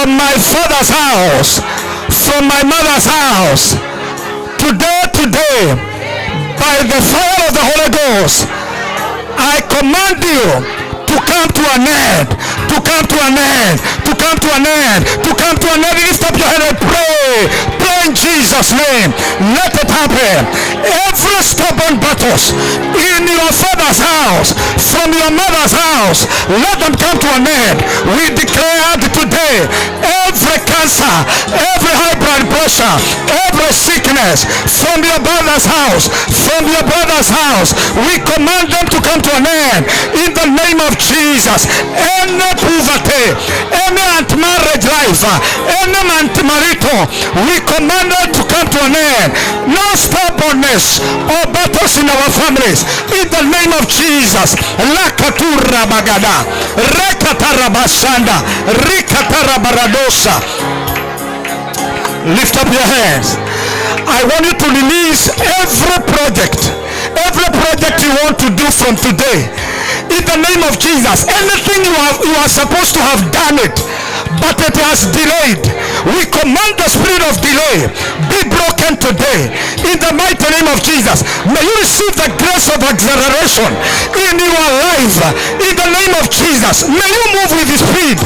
from my father's house, from my mother's house. Today, by the fire of the Holy Ghost, I command you to come to an end, to come to an end, to come to an end, to come to an end. Lift up your head and pray. Pray in Jesus' name. Let it happen. Every stubborn battles in your father's house, from your mother's house, let them come to an end. We declare today, every cancer, every high blood pressure, every sickness from your brother's house, from your brother's house, we command them to come to an end in the name of Jesus. Any poverty, any anti-marriage life, any anti-marital, we command them to come to an end. No stubbornness or battles in our families in the name of Jesus. Lakatura bagada, rekatarabashanda, rikatarabaradosa. Lift up your hands. I want you to release every project you want to do from today. In the name of Jesus, anything you are supposed to have done it, but it has delayed. We command the spirit of delay be broken today in the mighty name of Jesus. May you receive the grace of acceleration in your life in the name of Jesus. May you move with speed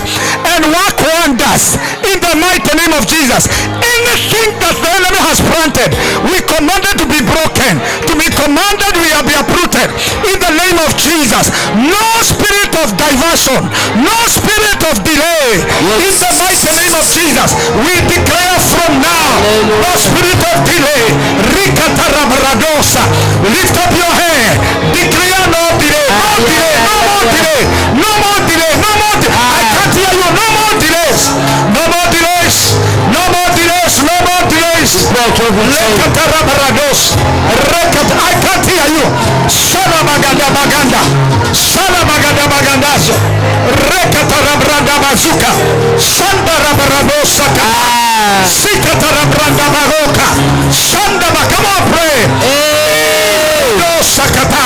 and work wonders in the mighty name of Jesus. Anything that the enemy has planted, we command it to be broken, to be commanded, we are be uprooted in the name of Jesus. No spirit of diversion, no spirit of delay in the mighty name of Jesus. We declare from now, no spirit of delay. Rikatarabradosa. Lift up your hand. Declare no delay, no delay, no more delay, no more delay, no more delay. I can't hear you. No more delays, no more delays, no more delays, no more delays. Rekatarabrados. I can't hear you. Salabagada baganda, salabagada bagandazo. Rekatarabranda bazuka, sandarabradosa. Sikatarabranda baroka, sandaba. Come on, pray. No sakata.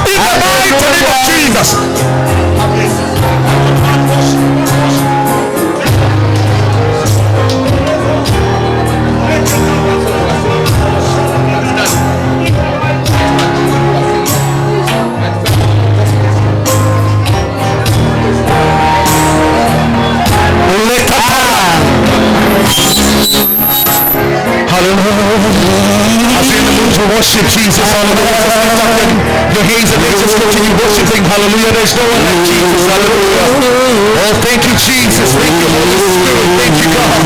In the mighty name of Jesus. Worship Jesus, hallelujah. Your hands and legs are continue worshiping, hallelujah. There's no one like Jesus, hallelujah. Oh, thank you, Jesus. Thank you, Holy Spirit. Thank you, God.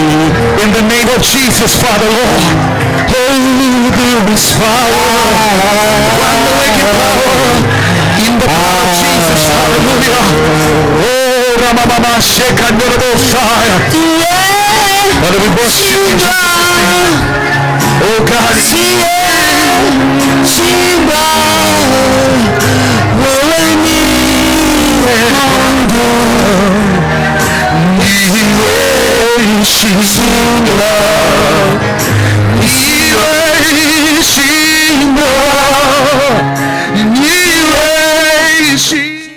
In the name of Jesus, Father, Lord. Oh, there is power. Wonder-working power. In the power of Jesus, hallelujah. Oh, Ramamama Shekandorobosaya. Father, we worship you in Jesus' name. Oh, God. Shimba, Wolani, Mondo, Niwe Shimba, Niwe Shimba, Niwe Shimba, Niwe Shimba,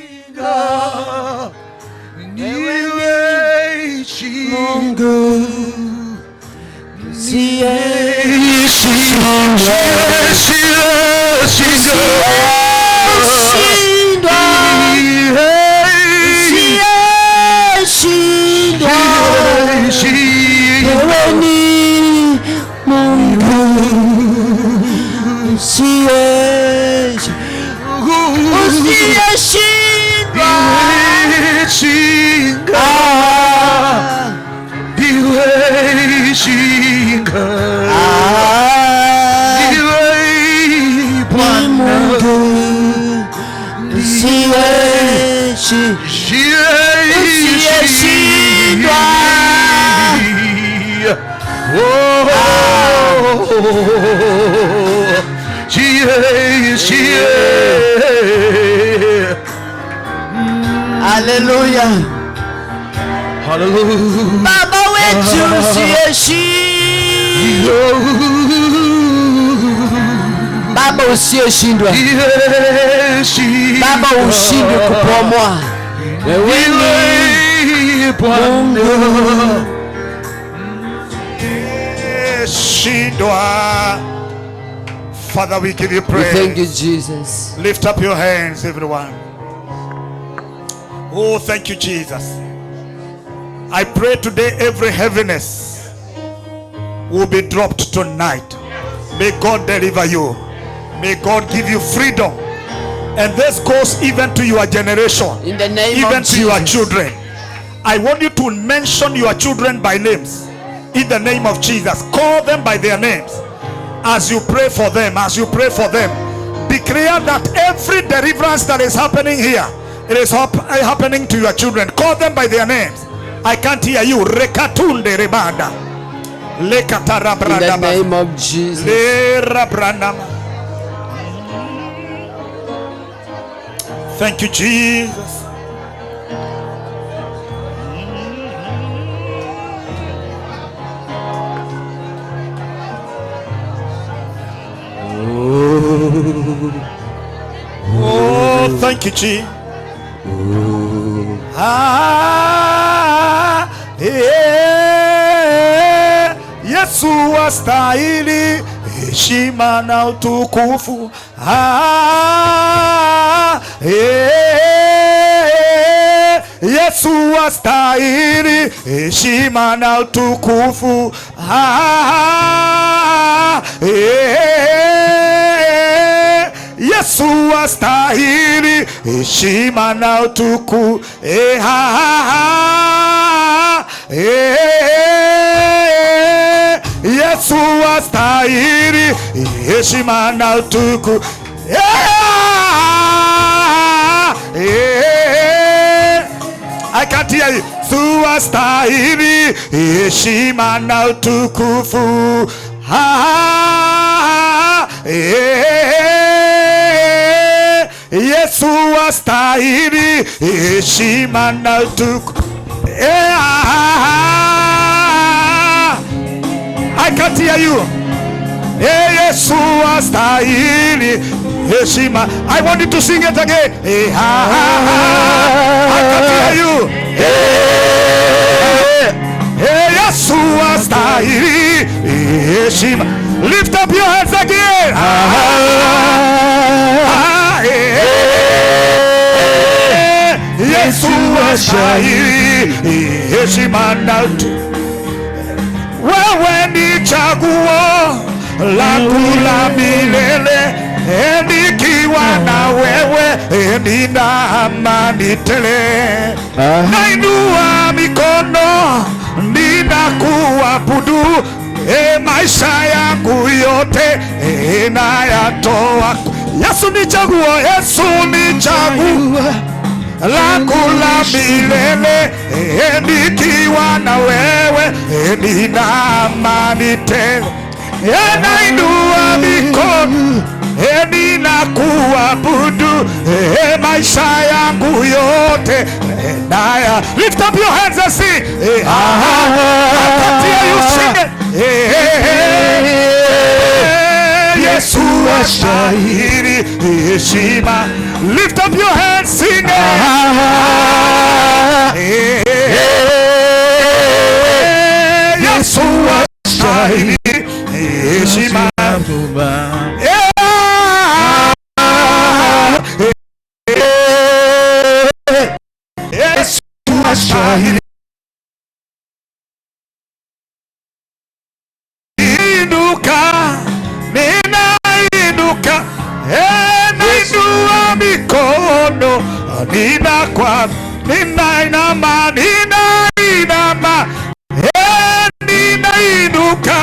Hallelujah. Hallelujah. Baba wetu usiyeshindwa. Baba usiyeshindwa. Baba ushindwe kupomoa. Wewe ni Mungu. kushindwa. Father, we give you praise. We thank you, Jesus. Lift up your hands, everyone. Oh, thank you, Jesus. I pray today every heaviness will be dropped tonight. May God deliver you. May God give you freedom. And this goes even to your generation. In the name even of to your Jesus. children. I want you to mention your children by names. In the name of Jesus. Call them by their names. As you pray for them, declare that every deliverance that is happening here, it is happening to your children. Call them by their names. I can't hear you. Rekatunde rebanda. In the name of Jesus. Thank you, Jesus. Oh, thank you, Jesus. Yesu wastahili heshima na utukufu. Yesu wastahili heshima na utukufu. Yesu wastahili heshima na utukufu. Yesu wastahili heshima na utukufu. I can't hear you. Yesu wastahili heshima na utukufu. Yesu wastahili heshima na utukufu. I can't hear you. Yesu wastahili heshima. I want you to sing it again. I can't hear you. Yesu wastahili heshima. Lift up your hands again. Yesu wastahili heshima na utukufu. Wewe ni chaguo langu la milele, nikiwa na wewe nina amani tele. Nainua mikono ninakuabudu, maisha yangu yote nayatoa. Yesu ni chaguo, Yesu ni chaguo langu la milele, nikiwa na wewe nina amani tele. Nainua mikono ninakuabudu, maisha yangu yote naya. Lift up your hands and sing. I can't hear you sing it. Yesu wastahili heshima. Lift up your hands, sing it. Yesu wastahili heshima. Yesu wastahili. Ninainuka, nainua mikono, ninainama, ninainuka,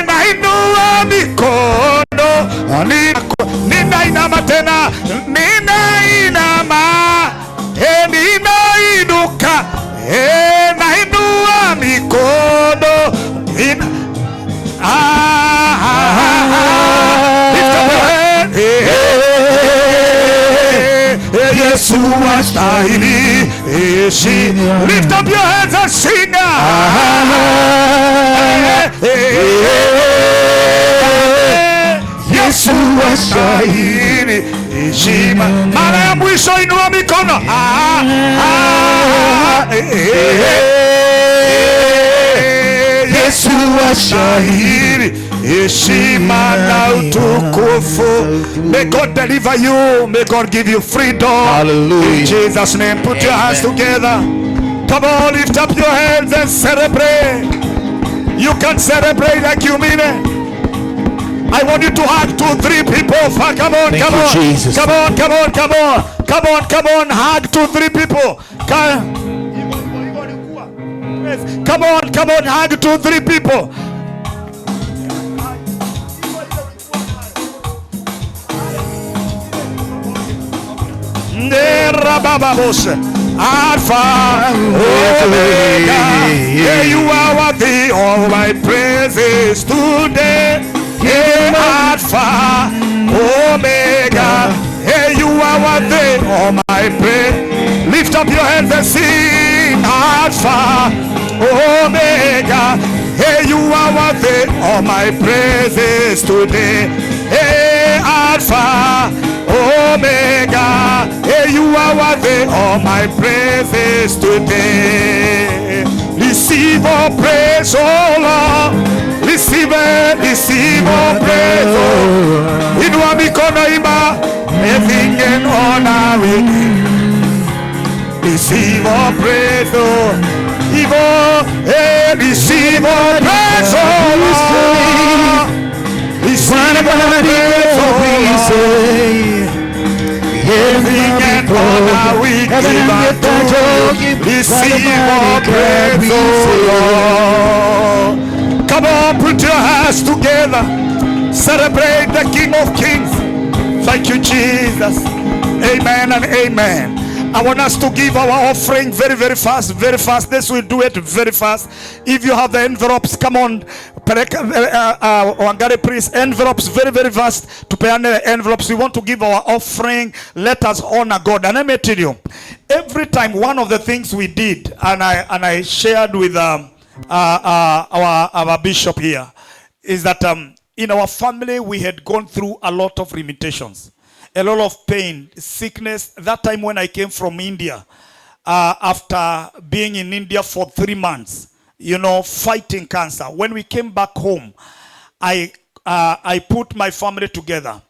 nainua mikono, ninainama tena, ninainuka, nainua mikono, Yesu wastahili heshima. Lift up your hands and sing. Yesu wastahili heshima. Mara ya mwisho inua mikono. Yesu wastahili heshima na utukufu. May God deliver you. May God give you freedom. Hallelujah. In Jesus' name, put your hands together. Come on, lift up your hands and celebrate. You can celebrate like you mean it. I want you to hug 2, 3 people. Come on, Thank come you, on. Jesus. Come on, come on, come on. Come on, come on. Hug 2, 3 people. Come on, come on. Hug 2, 3 people. Alpha, Omega, yeah, you are worthy of my praises today. Yeah, Alpha, Omega, yeah, you are worthy of my praise. Lift up your hands and sing. Alpha, Omega, yeah, you are worthy of my praises today. Yeah, Alpha, Omega, hey, you are worthy of my praises today. Receive all praise, oh Lord. Receive all praise, oh. Inua mikono ima, everything in honor with you. Receive all praise, oh. Receive all praise, oh Lord. Receive all praise, oh Lord. Everything and honor we give unto you. Receive all praise, oh Lord. Come on, put your hands together. Celebrate the King of Kings. Thank you, Jesus. Amen and amen. I want us to give our offering very, very fast, very fast. This will do it very fast. If you have the envelopes, come on. Wangari priest, envelopes very, very fast. To pay the envelopes, we want to give our offering. Let us honor God. And let me tell you, every time one of the things we did, and I shared with our bishop here, is that in our family we had gone through a lot of limitations. A lot of pain, sickness. That time when I came from India, after being in India for 3 months, you know, fighting cancer. When we came back home, I put my family together.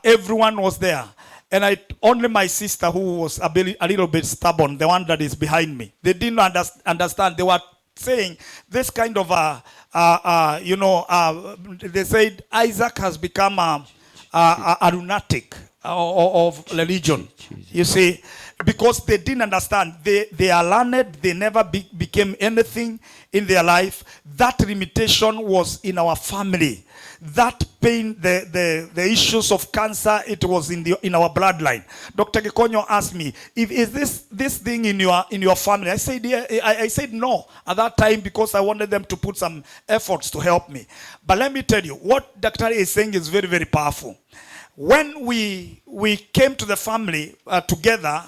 Everyone was there. And only my sister, who was a little bit stubborn, the one that is behind me, they didn't understand. They were saying this kind of, they said Isaac has become a lunatic of religion. You see, because they didn't understand. They are learned. They never became anything in their life. That limitation was in our family. That pain, the issues of cancer, it was in our bloodline. Dr. Gikonyo asked me, is this thing in your family? I said, yeah. I said no at that time, because I wanted them to put some efforts to help me. But let me tell you, what Dr. is saying is very, very powerful. When we came to the family together,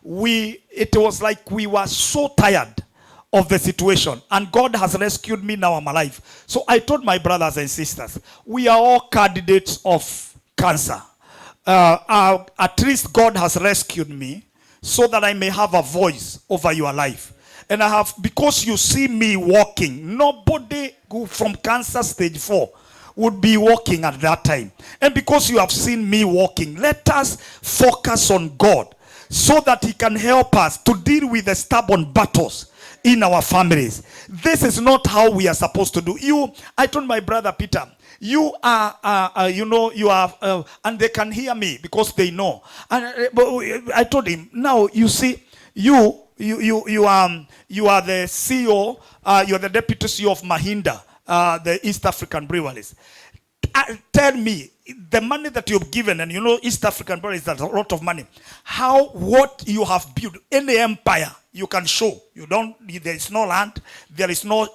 it was like we were so tired of the situation, and God has rescued me. Now I'm alive. So I told my brothers and sisters, we are all candidates of cancer. At least God has rescued me so that I may have a voice over your life. And I have, because you see me walking, nobody who from cancer stage 4 would be walking at that time. And because you have seen me walking, let us focus on God so that He can help us to deal with the stubborn battles in our families. This is not how we are supposed to do. I told my brother Peter, you are, and they can hear me because they know. And I told him, now you see, you are the CEO, you are the deputy CEO of Mahinda, the East African breweries. Tell me, the money that you've given, and you know East African breweries, that's a lot of money. What you have built, any empire, you can show. There is no land, there is no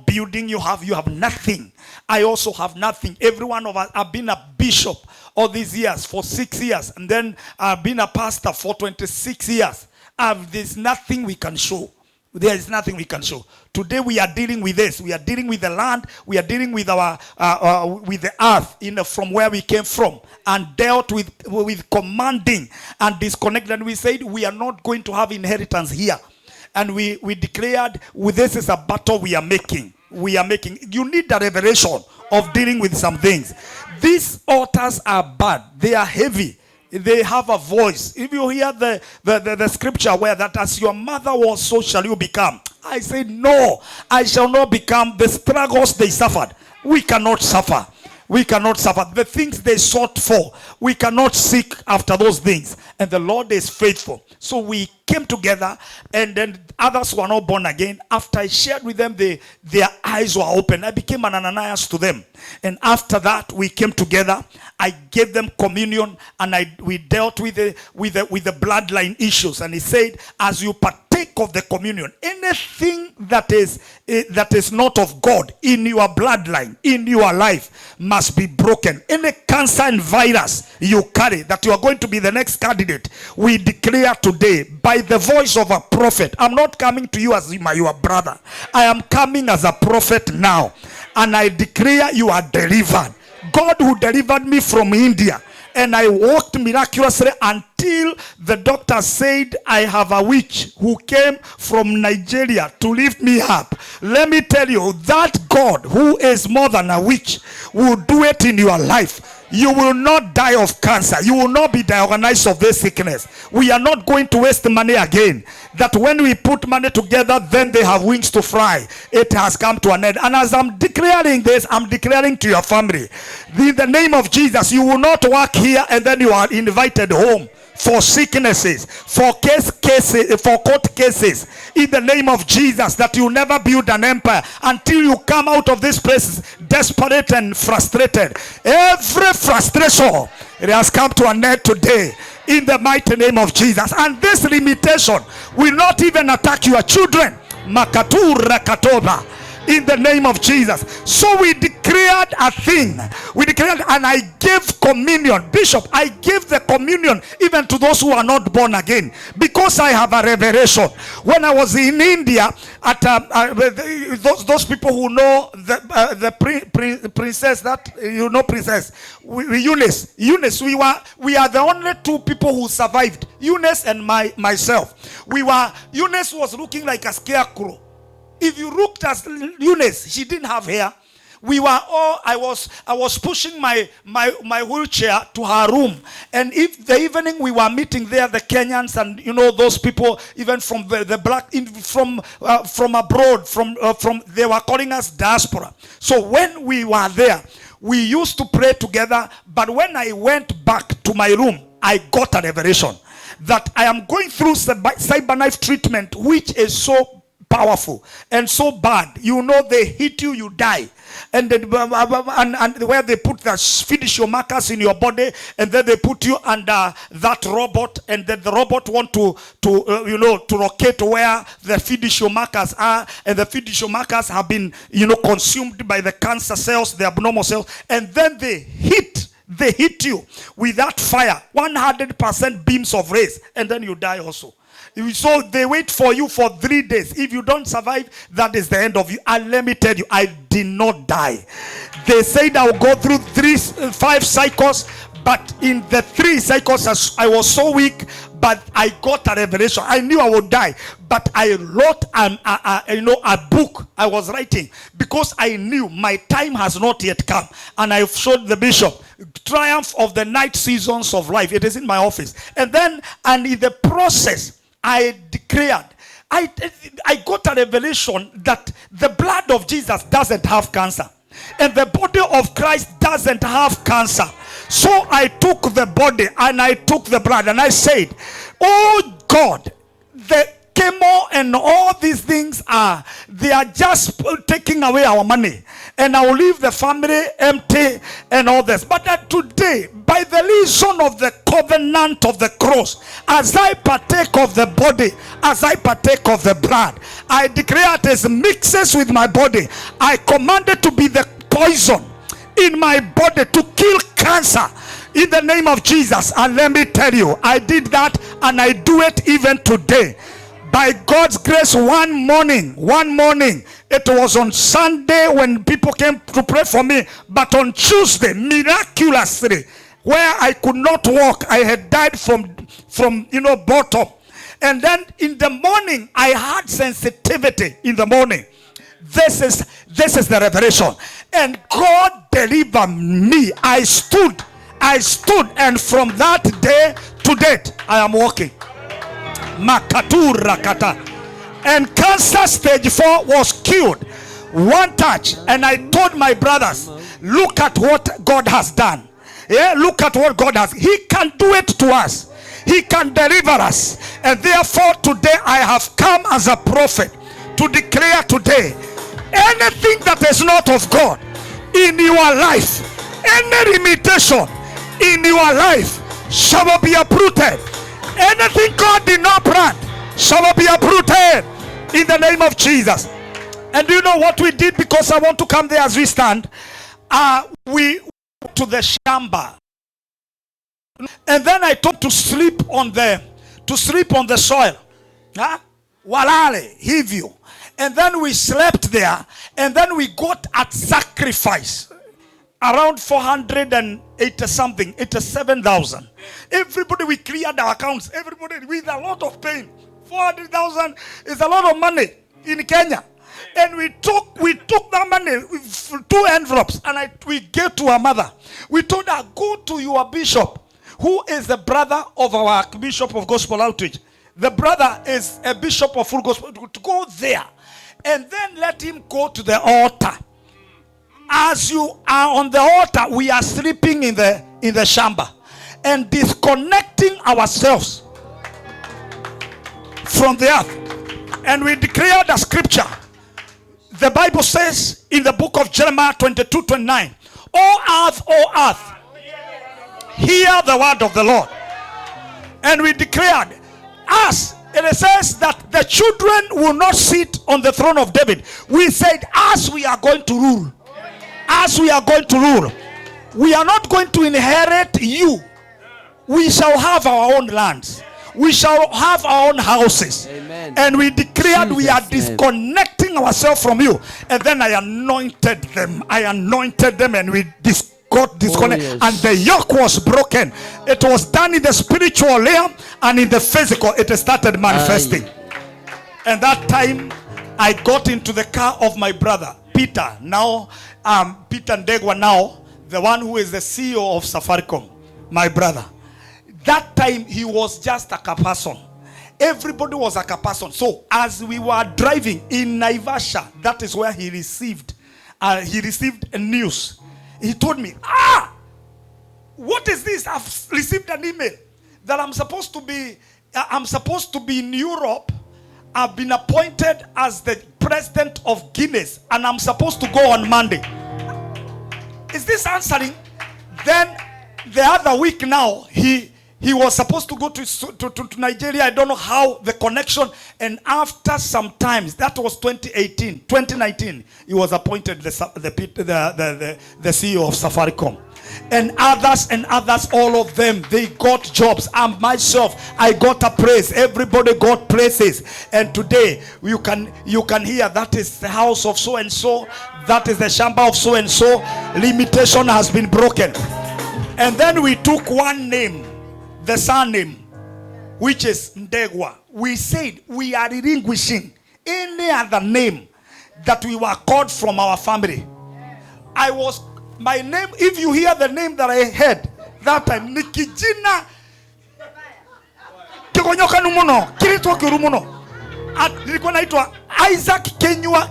building. You have nothing. I also have nothing. Every one of us, I've been a bishop all these years for 6 years, and then I've been a pastor for 26 years. There's nothing we can show. There is nothing we can show. Today we are dealing with this. We are dealing with the land. We are dealing with our with the earth, from where we came from, and dealt with commanding and disconnected. And we said we are not going to have inheritance here. And we declared, this is a battle we are making. we are making. You need a revelation of dealing with some things. These altars are bad. They are heavy. They have a voice. If you hear the scripture where that as your mother was, so shall you become. I say, no, I shall not become. The struggles they suffered, we cannot suffer. We cannot suffer. The things they sought for, we cannot seek after those things. And the Lord is faithful. So we came together, and then others were not born again. After I shared with them, their eyes were open. I became an Ananias to them. And after that, we came together. I gave them communion, and we dealt with the bloodline issues. And he said, as you partake of the communion, anything that is not of God in your bloodline, in your life, must be broken. Any cancer and virus you carry, that you are going to be the next candidate, we declare today by the voice of a prophet. I'm not coming to you as your brother. I am coming as a prophet now, and I declare you are delivered. God who delivered me from India, and I walked miraculously until the doctor said I have a witch who came from Nigeria to lift me up. Let me tell you, that God who is more than a witch will do it in your life. You will not die of cancer. You will not be diagnosed of this sickness. We are not going to waste money again. That when we put money together, then they have wings to fly. It has come to an end. And as I'm declaring this, I'm declaring to your family, in the name of Jesus, you will not work here and then you are invited home for sicknesses, for cases, for court cases, in the name of Jesus, that you never build an empire until you come out of this place desperate and frustrated. Every frustration, it has come to an end today in the mighty name of Jesus. And this limitation will not even attack your children. Makatura Katoba. In the name of Jesus. So we declared a thing. We declared, and I gave communion. Bishop, I gave the communion even to those who are not born again, because I have a revelation. When I was in India, at those people who know the princess, that you know, princess Eunice, we are the only two people who survived. Eunice and myself. Eunice was looking like a scarecrow. If you looked at Eunice, she didn't have hair. I was pushing my wheelchair to her room. And if the evening we were meeting there, the Kenyans and those people, even from the black, from abroad, from they were calling us diaspora. So when we were there, we used to pray together. But when I went back to my room, I got a revelation that I am going through cyber knife treatment, which is so powerful and so bad. They hit you, you die. And then and where they put the fiducial markers in your body, and then they put you under that robot, and then the robot want to locate where the fiducial markers are, and the fiducial markers have been consumed by the cancer cells, the abnormal cells, and then they hit you with that fire, 100% beams of rays, and then you die also. So they wait for you for 3 days. If you don't survive, that is the end of you. And let me tell you, I did not die. They said I will go through 5 cycles, but in the 3 cycles I was so weak, but I got a revelation. I knew I would die, but I wrote a book I was writing, because I knew my time has not yet come. And I showed the bishop Triumph of the Night Seasons of Life. It is in my office. And in the process, I declared, I got a revelation that the blood of Jesus doesn't have cancer, and the body of Christ doesn't have cancer. So I took the body and I took the blood, and I said, oh God, the chemo and all these things they are just taking away our money, and I will leave the family empty and all this. But today, by the reason of the covenant of the cross, as I partake of the body, as I partake of the blood, I declare it as mixes with my body. I command it to be the poison in my body to kill cancer in the name of Jesus. And let me tell you, I did that, and I do it even today. By God's grace, one morning, it was on Sunday when people came to pray for me, but on Tuesday, miraculously, where I could not walk, I had died from bottom. And then in the morning, I had sensitivity in the morning. This is the revelation. And God delivered me. I stood, and from that day to date, I am walking. Makatu rakata. And cancer stage 4 was cured. One touch. And I told my brothers, look at what God has done. Yeah, look at what God has. He can do it to us. He can deliver us. And therefore today I have come as a prophet to declare today, anything that is not of God in your life, any limitation in your life shall be uprooted. Anything God did not plant shall be uprooted in the name of Jesus. And do you know what we did? Because I want to come there as we stand. We went to the shamba, and then I told to sleep on the soil. Walale, hivyo. And then we slept there, and then we got at sacrifice around 480 something, 87,000. Everybody, we cleared our accounts. Everybody with a lot of pain. 400,000 is a lot of money in Kenya. And we took that money, 2 envelopes, and we gave to our mother. We told her, go to your bishop, who is the brother of our bishop of gospel outreach. The brother is a bishop of full gospel. To go there, and then let him go to the altar. As you are on the altar, we are sleeping in the shamba and disconnecting ourselves from the earth. And we declare the scripture. The Bible says in the book of Jeremiah 22:29, O earth, hear the word of the Lord. And we declared, as it says that the children will not sit on the throne of David. We said, as we are going to rule, we are not going to inherit you. We shall have our own lands. We shall have our own houses. Amen. And we declared we are disconnecting ourselves from you. And then I anointed them, and we got disconnected. Oh, yes. And the yoke was broken. It was done in the spiritual realm, and in the physical it started manifesting. And that time I got into the car of my brother Peter. Now Peter Ndegwa, now the one who is the CEO of Safaricom, my brother. That time he was just a person. Everybody was a person. So as we were driving in Naivasha, that is where he received a news. He told me, what is this? I've received an email that I'm supposed to be in Europe. I've been appointed as the president of Guinness, and I'm supposed to go on Monday. Is this answering? Then the other week now, he was supposed to go to Nigeria. I don't know how the connection. And after some times, that was 2019, he was appointed the CEO of Safaricom. And others, all of them, they got jobs. And myself, I got a praise. Everybody got praises. And today, you can hear that is the house of so and so. That is the shamba of so and so. Limitation has been broken. And then we took one name, the surname, which is Ndegwa. We said we are relinquishing any other name that we were called from our family. My name, if you hear the name that I had that time, Nikijina Kikonyoka Numuno, Kirito Kirumuno, nilikuwa naitwa Isaac Kenywa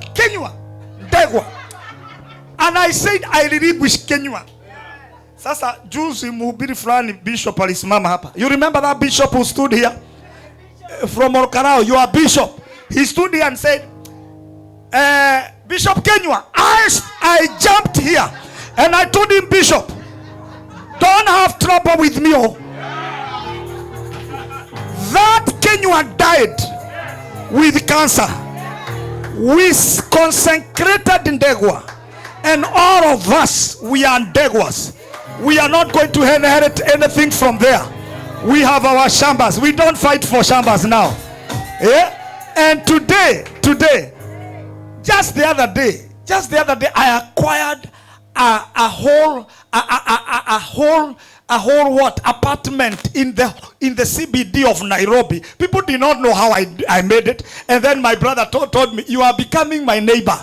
Ndegwa. And I said I relinquish Kenywa. Sasa juzi mhubiri fulani bishop alisimama hapa. You remember that bishop who stood here from Olkarao? You are bishop. He stood here and said, Bishop Kenywa, I jumped here and I told him, Bishop, don't have trouble with me. Oh. That Kenywa died with cancer. We consecrated Ndegwa, and all of us, we are Ndegwas. We are not going to inherit anything from there. We have our shambas. We don't fight for shambas now. Yeah? And today, just the other day, I acquired a whole apartment in the CBD of Nairobi. People did not know how I made it. And then my brother told me, you are becoming my neighbor.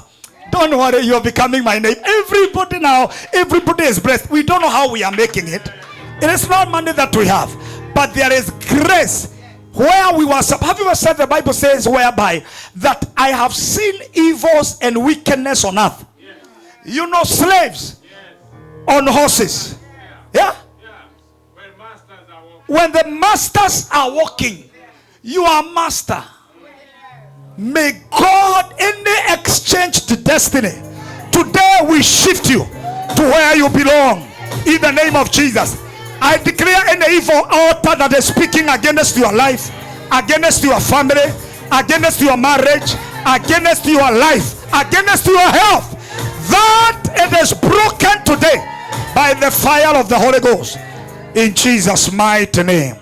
Don't worry, you're becoming my name. Everybody now, everybody is blessed. We don't know how we are making it. It is not money that we have, but there is grace. Where we were, have you ever said the Bible says whereby that I have seen evils and wickedness on earth? Yes. You know, slaves, yes, on horses. Yeah? When the masters are walking, you are master. May God, any exchange to destiny, today we shift you to where you belong in the name of Jesus. I declare any evil altar that is speaking against your life, against your family, against your marriage, against your life, against your health, that it is broken today by the fire of the Holy Ghost in Jesus' mighty name.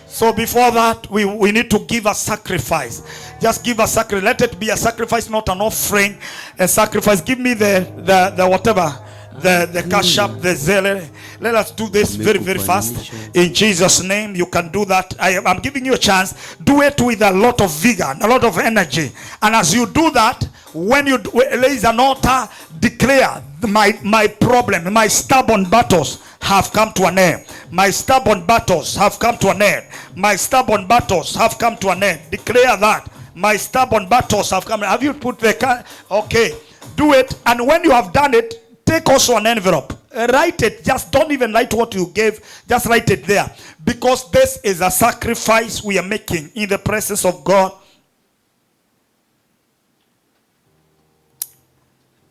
So before that, we need to give a sacrifice. Just give a sacrifice. Let it be a sacrifice, not an offering. A sacrifice. Give me the whatever. The cash up, the zeal. Let us do this very, very fast. In Jesus' name, you can do that. I'm giving you a chance. Do it with a lot of vigor, a lot of energy. And as you do that, when you raise an altar, declare my problem, my stubborn battles have come to an end. My stubborn battles have come to an end. My stubborn battles have come to an end. Declare that. My stubborn battles have come. Have you put the... Okay. Do it. And when you have done it, take also an envelope. Write it. Just don't even write what you gave. Just write it there. Because this is a sacrifice we are making in the presence of God.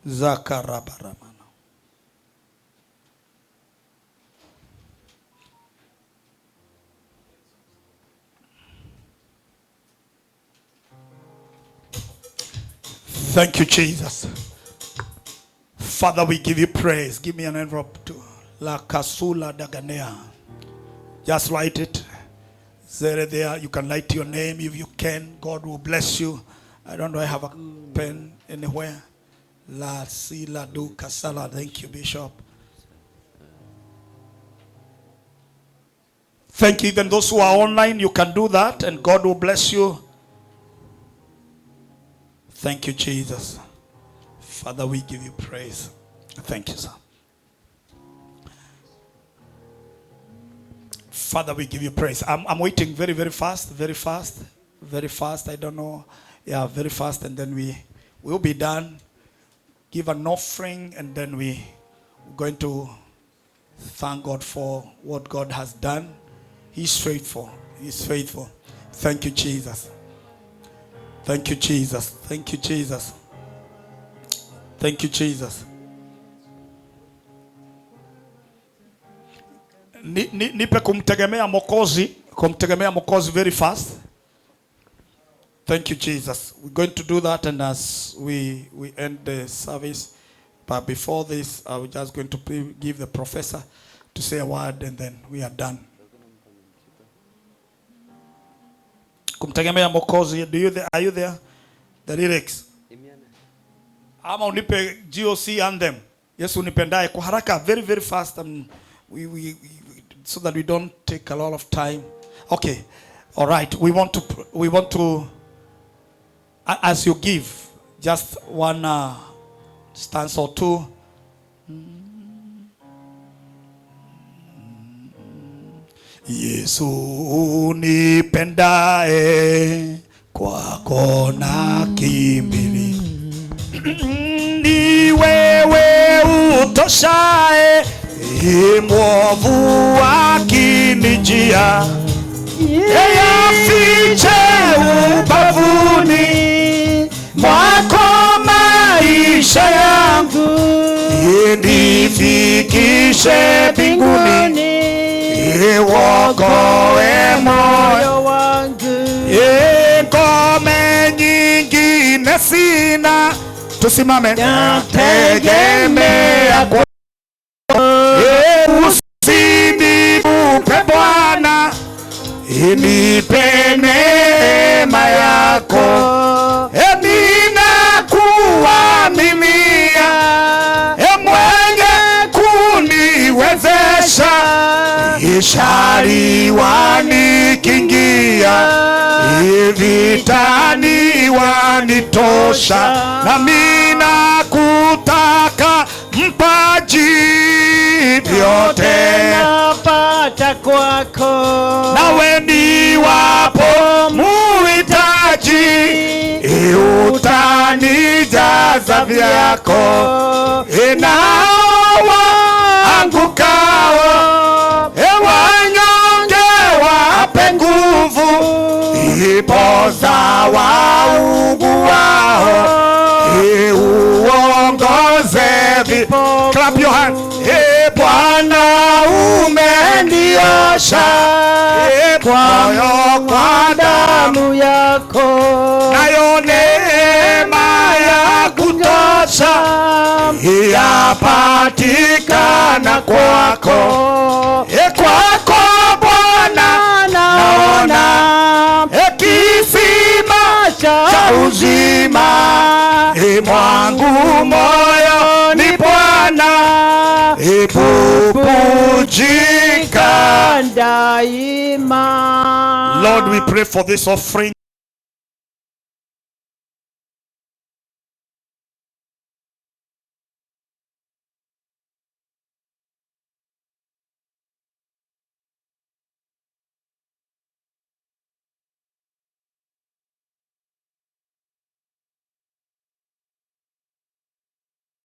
Zakarabaramana. Thank you, Jesus. Father, we give you praise. Give me an envelope to La Kasula Daganea. Just write it. There. You can write your name if you can. God will bless you. I don't know. I have a pen anywhere. La Sila Du Kasala. Thank you, Bishop. Thank you. Even those who are online, you can do that, and God will bless you. Thank you, Jesus. Father, we give you praise. Thank you, sir. Father, we give you praise. I'm waiting very, very fast, very fast, very fast. I don't know. Yeah, very fast. And then we will be done. Give an offering, and then we're going to thank God for what God has done. He's faithful. He's faithful. Thank you, Jesus. Thank you, Jesus. Thank you, Jesus. Thank you, Jesus. Nipe kumtegemea Mwokozi very fast. Thank you, Jesus. We're going to do that, and as we end the service, but before this, I'm just going to give the professor to say a word, and then we are done. Kumtegemea Mwokozi, are you there? The lyrics. Ama unipe GOC anthem. Yesu unipendaye kwa haraka, very, very fast, and we so that we don't take a lot of time. Okay. All right. We want to as you give just one stanza or two. Yesu unipendaye kwako na kimbili. Ni wewe utoshaye mwovu akinijia. Yeye afiche ubavuni mwako maisha yangu. Nifikishe mbinguni. Wokoe moyo wangu. Ngome nyingine sina. Tusimame. Nategemea kwa usinipe Bwana, nipe neema yako. Ninakuaminia, mwenye kuniwezesha. Ishari wanikingia, vitani wanitosha. Na mina kutaka mpaji vyote napata kwako, nawe ni wapo muhitaji, utanijaza vyako, nawa angukao, wanyonge wape nguvu, ipoza wauguao, uongoze vipo. Clap your hands. Bwana umeniosha kwa damu yako, nayo neema ya kutosha yapatikana kwako. Kwako Bwana naona kisima cha uzima, mwangu moyo ni Bwana ipupujika daima. Lord, we pray for this offering.